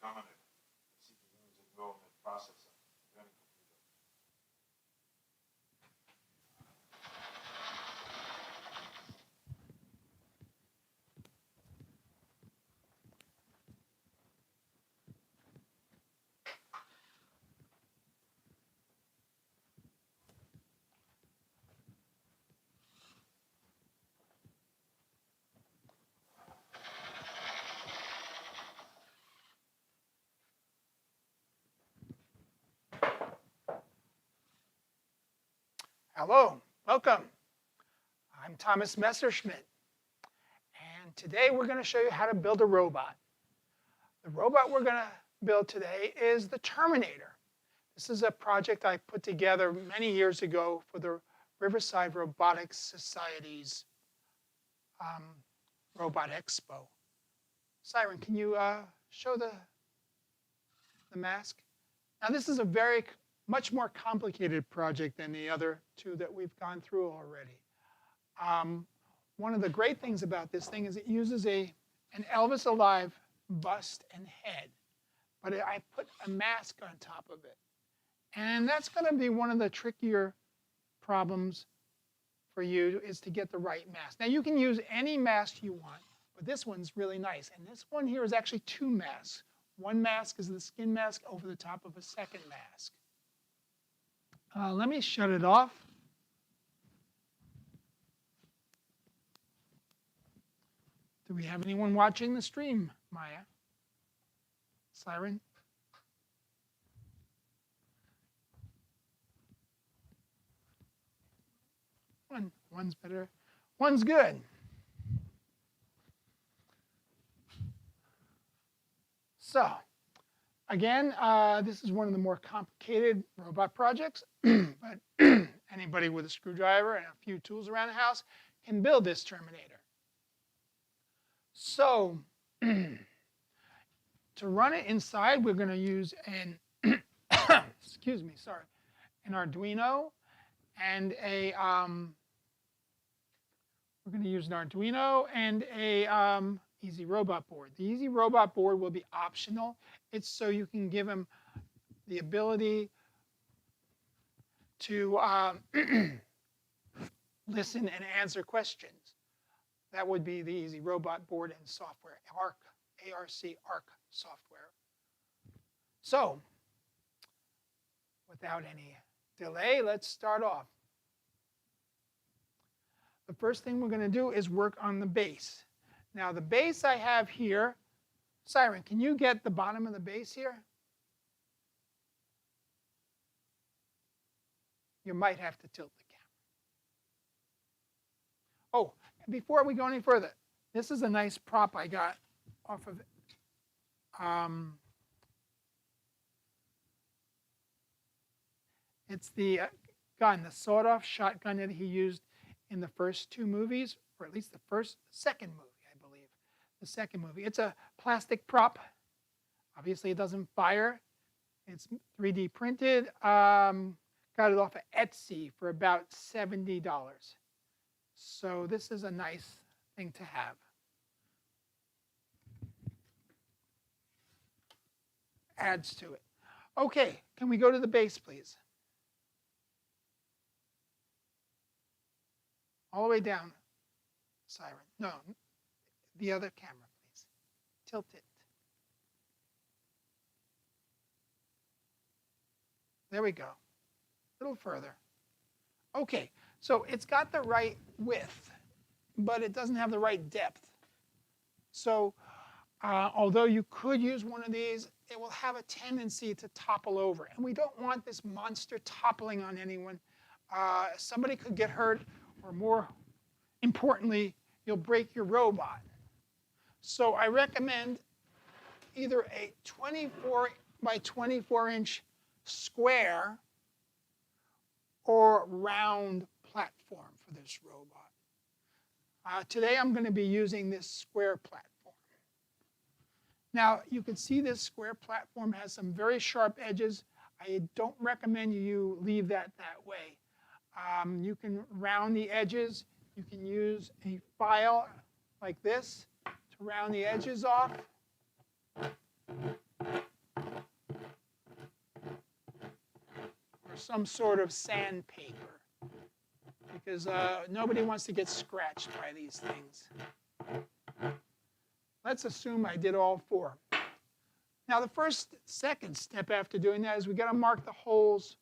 commented, CPUs that go in the process of running computer. Hello, welcome. I'm Thomas Messerschmidt, and today we're going to show you how to build a robot. The robot we're going to build today is the Terminator. This is a project I put together many years ago for the Riverside Robotics Society's Robot Expo. Siren, can you show the mask? Now this is a much more complicated project than the other two that we've gone through already. One of the great things about this thing is it uses an Elvis alive bust and head, but I put a mask on top of it. And that's going to be one of the trickier problems for you, is to get the right mask. Now you can use any mask you want, but this one's really nice. And this one here is actually two masks. One mask is the skin mask over the top of a second mask. Let me shut it off. Do we have anyone watching the stream, Maya? Siren? One's better. One's good. So, again, this is one of the more complicated robot projects, but anybody with a screwdriver and a few tools around the house can build this Terminator. So, to run it inside, we're going to use an excuse me, sorry, an Arduino and a we're going to use an Arduino and a Easy Robot board. The Easy Robot board will be optional. It's so you can give them the ability to listen and answer questions. That would be the Easy Robot board and software, ARC software. So, without any delay, let's start off. The first thing we're going to do is work on the base. Now the base I have here, Siren, can you get the bottom of the base here? You might have to tilt the camera. Oh, before we go any further, this is a nice prop I got off of it. It's the gun, the sawed-off shotgun that he used in the first two movies, or at least the second movie. The second movie. It's a plastic prop. Obviously, it doesn't fire. It's 3D printed. Got it off of Etsy for about $70. So this is a nice thing to have. Adds to it. Okay, can we go to the base, please? All the way down, Siren. No. The other camera, please. Tilt it. There we go. A little further. Okay, so it's got the right width, but it doesn't have the right depth. So although you could use one of these, it will have a tendency to topple over. And we don't want this monster toppling on anyone. Somebody could get hurt, or more importantly, you'll break your robot. So I recommend either a 24 by 24 inch square or round platform for this robot. Today I'm going to be using this square platform. Now you can see this square platform has some very sharp edges. I don't recommend you leave that way. You can round the edges. You can use a file like this to round the edges off. Or some sort of sandpaper, because nobody wants to get scratched by these things. Let's assume I did all four. Now the second step after doing that is we got to mark the holes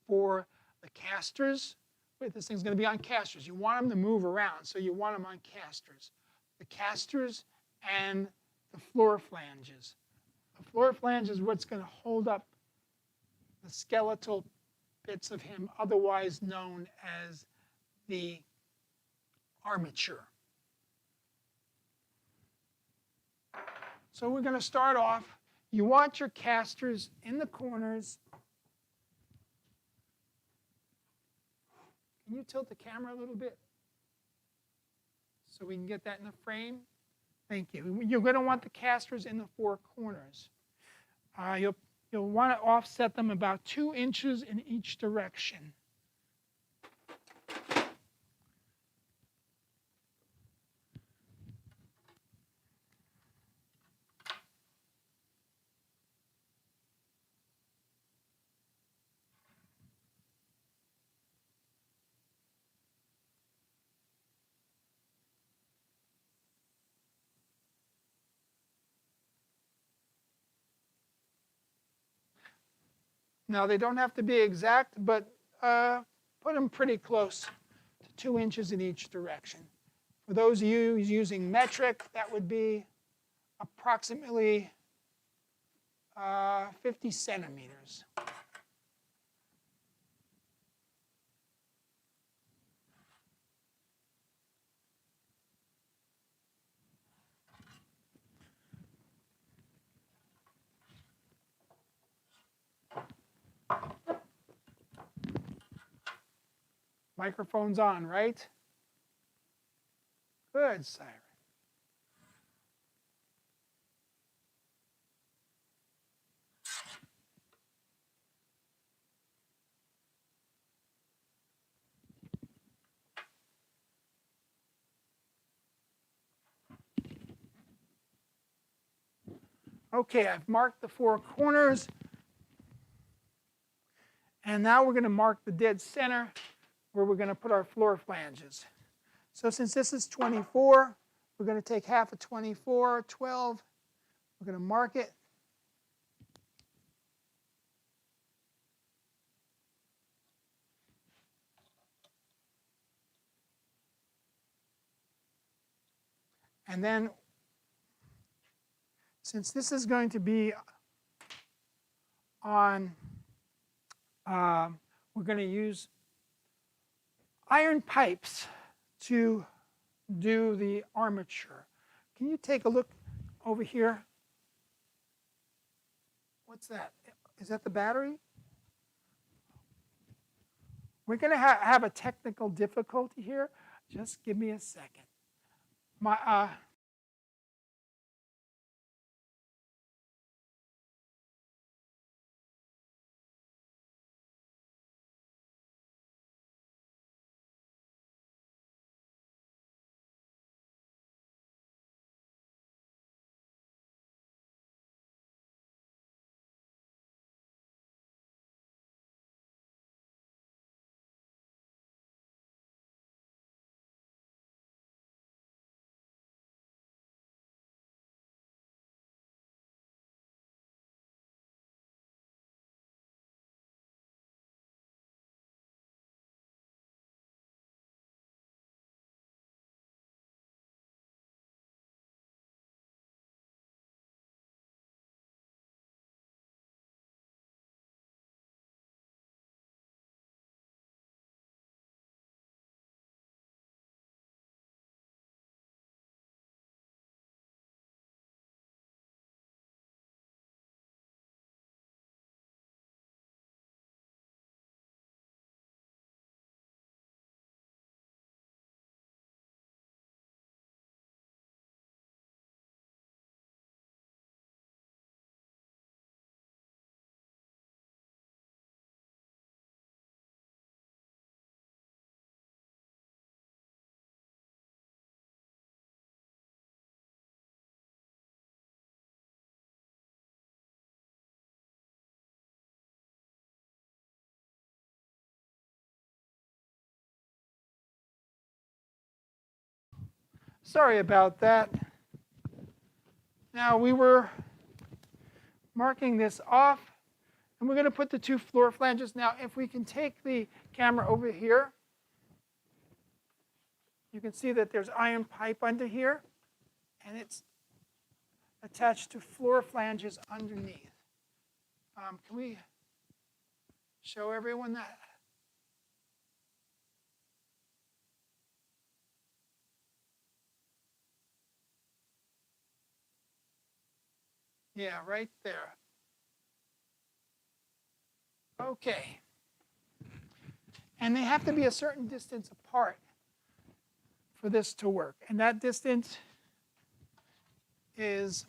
for the casters. Wait, this thing's going to be on casters. You want them to move around, so you want them on casters. The casters and the floor flanges. The floor flange is what's going to hold up the skeletal bits of him, otherwise known as the armature. So we're going to start off. You want your casters in the corners. Can you tilt the camera a little bit so we can get that in the frame? Thank you. You're going to want the casters in the four corners. You'll want to offset them about 2 inches in each direction. Now, they don't have to be exact, but put them pretty close to 2 inches in each direction. For those of you using metric, that would be approximately 50 centimeters. Microphone's on, right? Good, Siren. Okay, I've marked the four corners. And now we're going to mark the dead center where we're going to put our floor flanges. So since this is 24, we're going to take half of 24, 12. We're going to mark it. And then, since this is going to be on, we're going to use iron pipes to do the armature. Can you take a look over here? What's that? Is that the battery? We're going to have a technical difficulty here. Just give me a second. Sorry about that. Now we were marking this off, and we're going to put the 2 floor flanges. Now, if we can take the camera over here, you can see that there's iron pipe under here, and it's attached to floor flanges underneath. Can we show everyone that? Yeah, right there. Okay. And they have to be a certain distance apart for this to work. And that distance is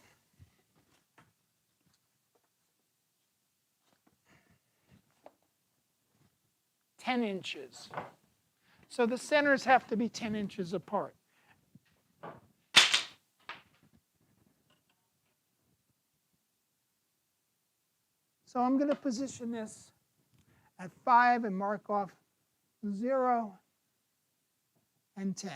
10 inches. So the centers have to be 10 inches apart. So I'm going to position this at 5 and mark off 0 and 10.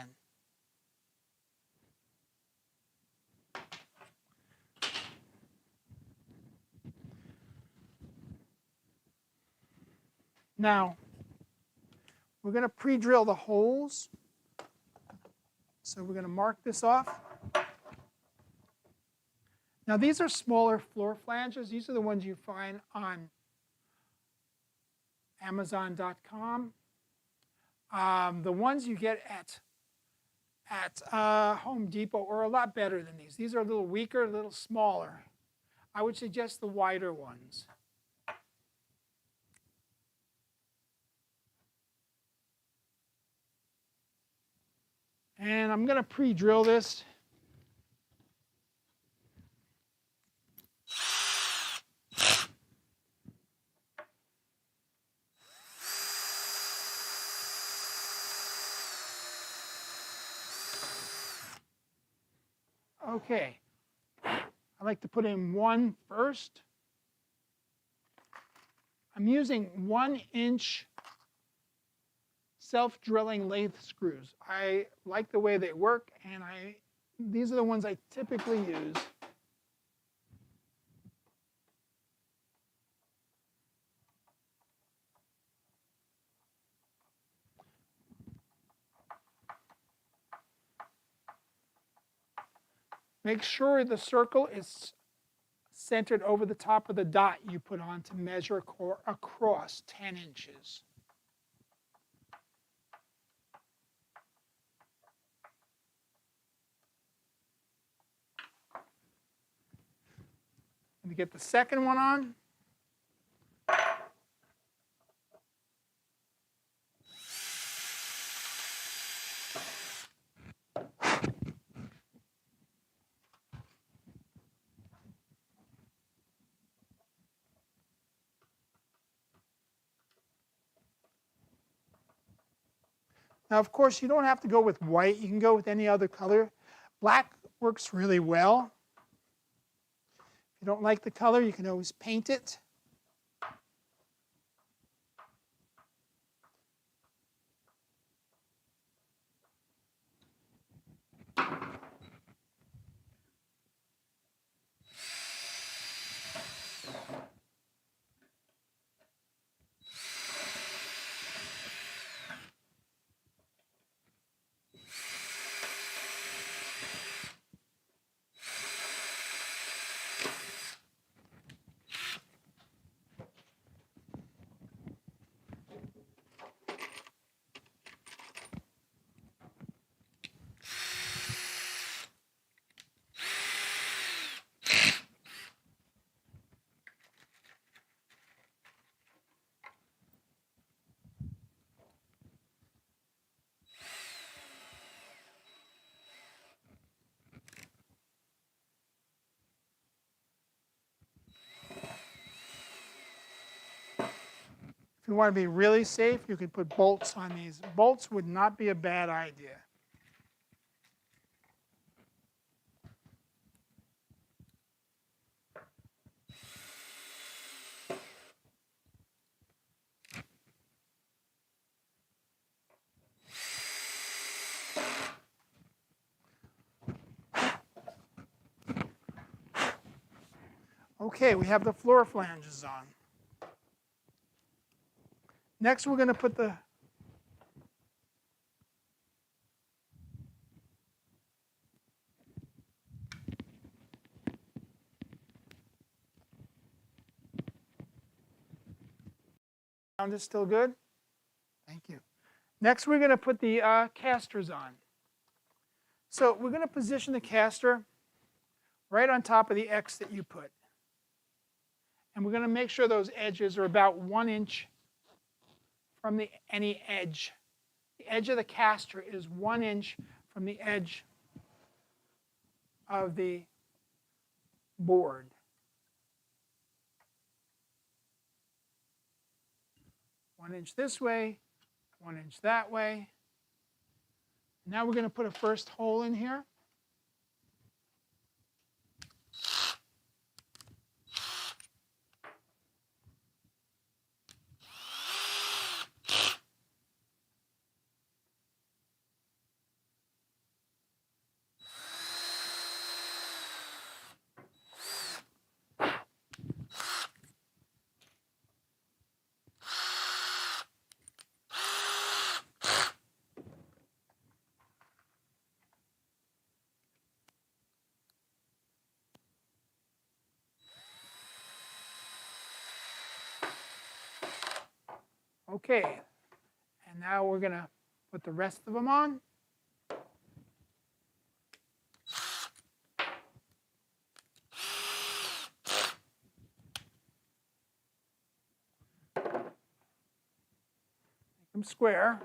Now, we're going to pre-drill the holes. So we're going to mark this off. Now, these are smaller floor flanges. These are the ones you find on Amazon.com. The ones you get at Home Depot are a lot better than these. These are a little weaker, a little smaller. I would suggest the wider ones. And I'm going to pre-drill this. Okay, I like to put in one first. I'm using 1-inch self-drilling lathe screws. I like the way they work, and these are the ones I typically use. Make sure the circle is centered over the top of the dot you put on to measure across 10 inches. And to get the second one on, now, of course, you don't have to go with white. You can go with any other color. Black works really well. If you don't like the color, you can always paint it. If you want to be really safe, you could put bolts on these. Bolts would not be a bad idea. Okay, we have the floor flanges on. Next, we're going to put the sound is still good? Thank you. Next, we're going to put the casters on. So we're going to position the caster right on top of the X that you put. And we're going to make sure those edges are about 1 inch from any edge. The edge of the caster is 1 inch from the edge of the board. One inch this way, 1 inch that way. Now we're going to put a first hole in here. Okay, and now we're going to put the rest of them on. Make them square.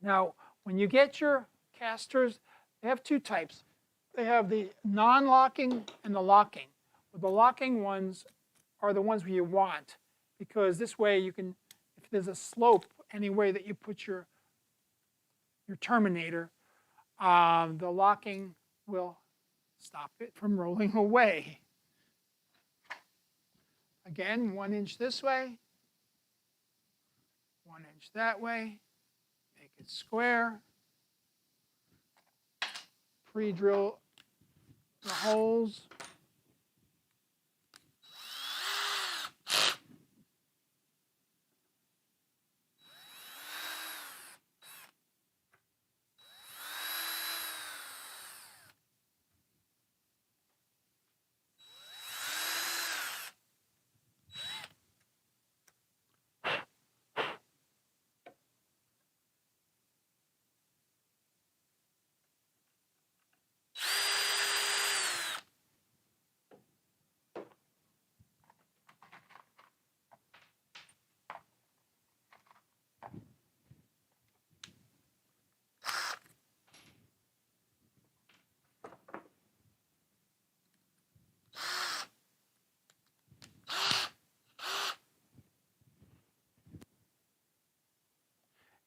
Now, when you get your casters, they have two types. They have the non-locking and the locking. Well, the locking ones are the ones you want, because this way you can, if there's a slope any way that you put your terminator, the locking will stop it from rolling away. Again, 1 inch this way, 1 inch that way. Make it square. Pre-drill the holes.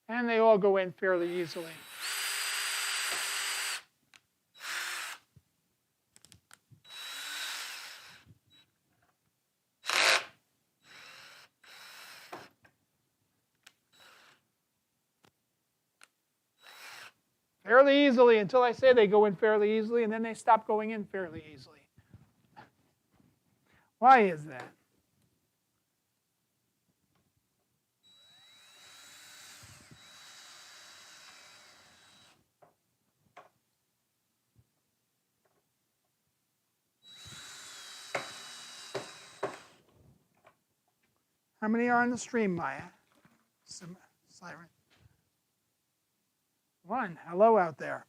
And they all go in fairly easily. Fairly easily until I say they go in fairly easily, and then they stop going in fairly easily. Why is that? How many are on the stream, Maya? Siren. 1. Hello out there.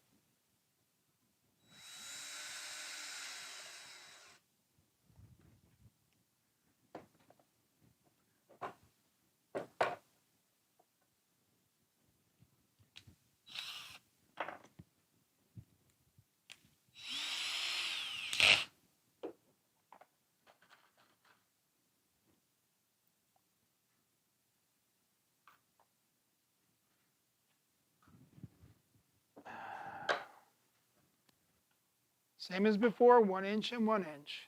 Same as before, 1 inch and 1 inch.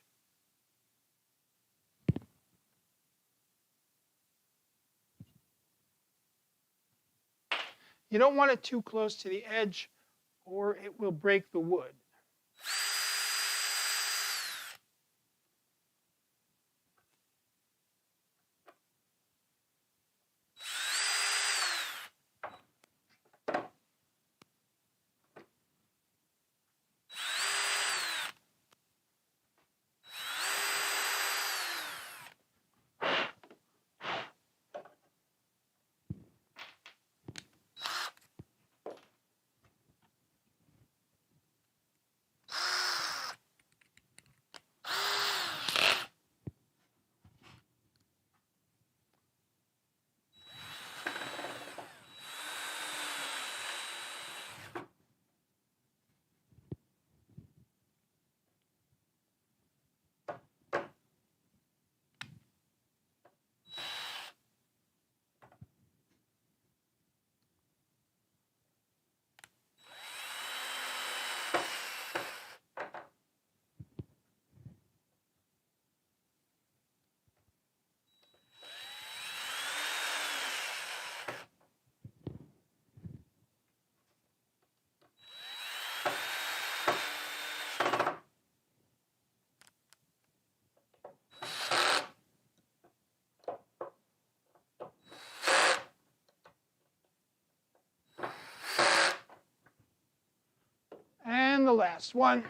You don't want it too close to the edge or it will break the wood. And the last one.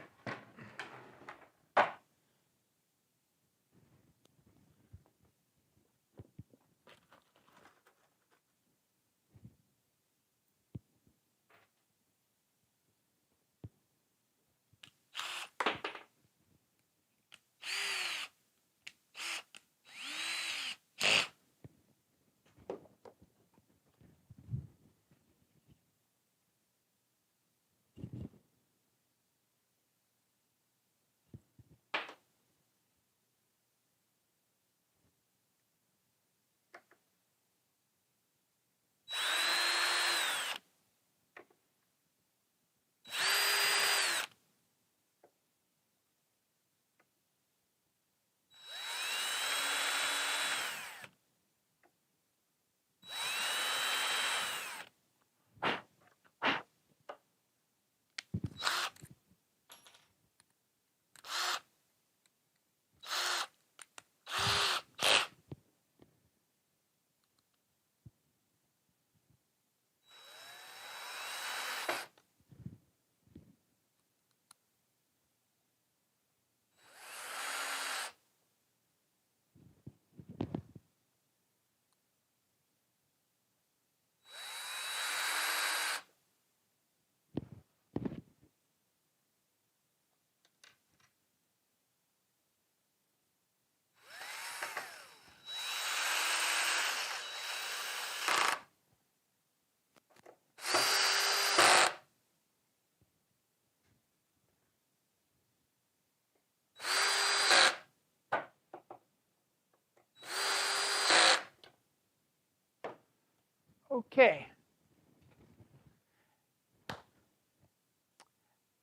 Okay.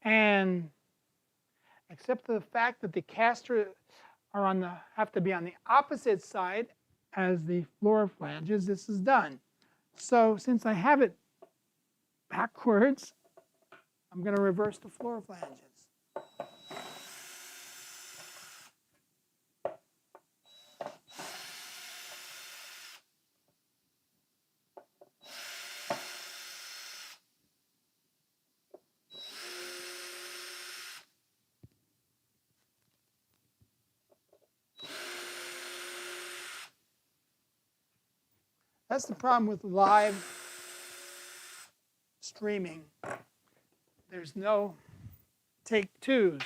And except for the fact that the caster are have to be on the opposite side as the floor flanges, this is done. So since I have it backwards, I'm going to reverse the floor flanges. That's the problem with live streaming. There's no take twos.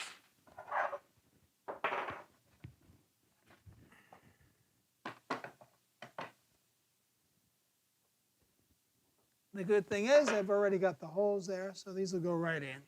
The good thing is I've already got the holes there, so these will go right in.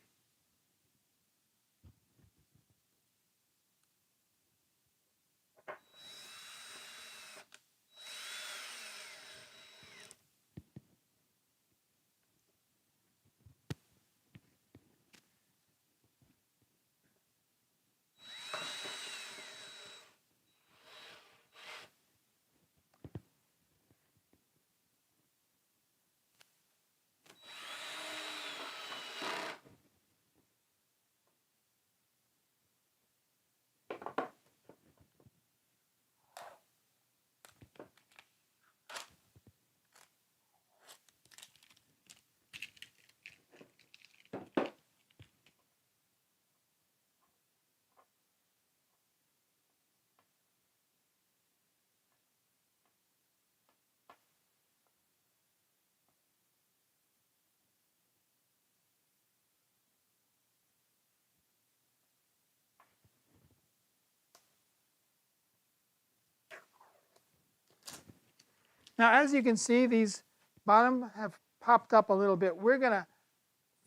Now, as you can see, these bottom have popped up a little bit. We're going to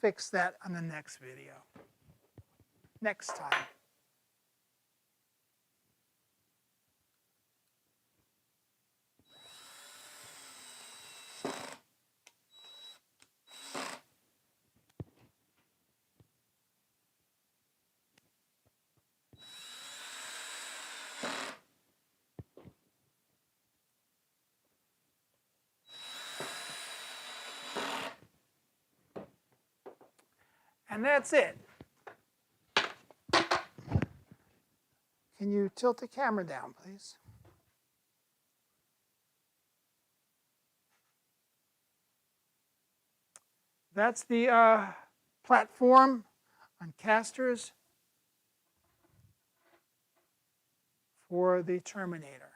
fix that on the next video, next time. And that's it. Can you tilt the camera down, please? That's the platform on casters for the Terminator.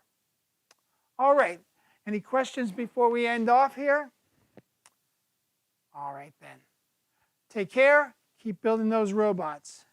All right. Any questions before we end off here? All right, then. Take care. Keep building those robots.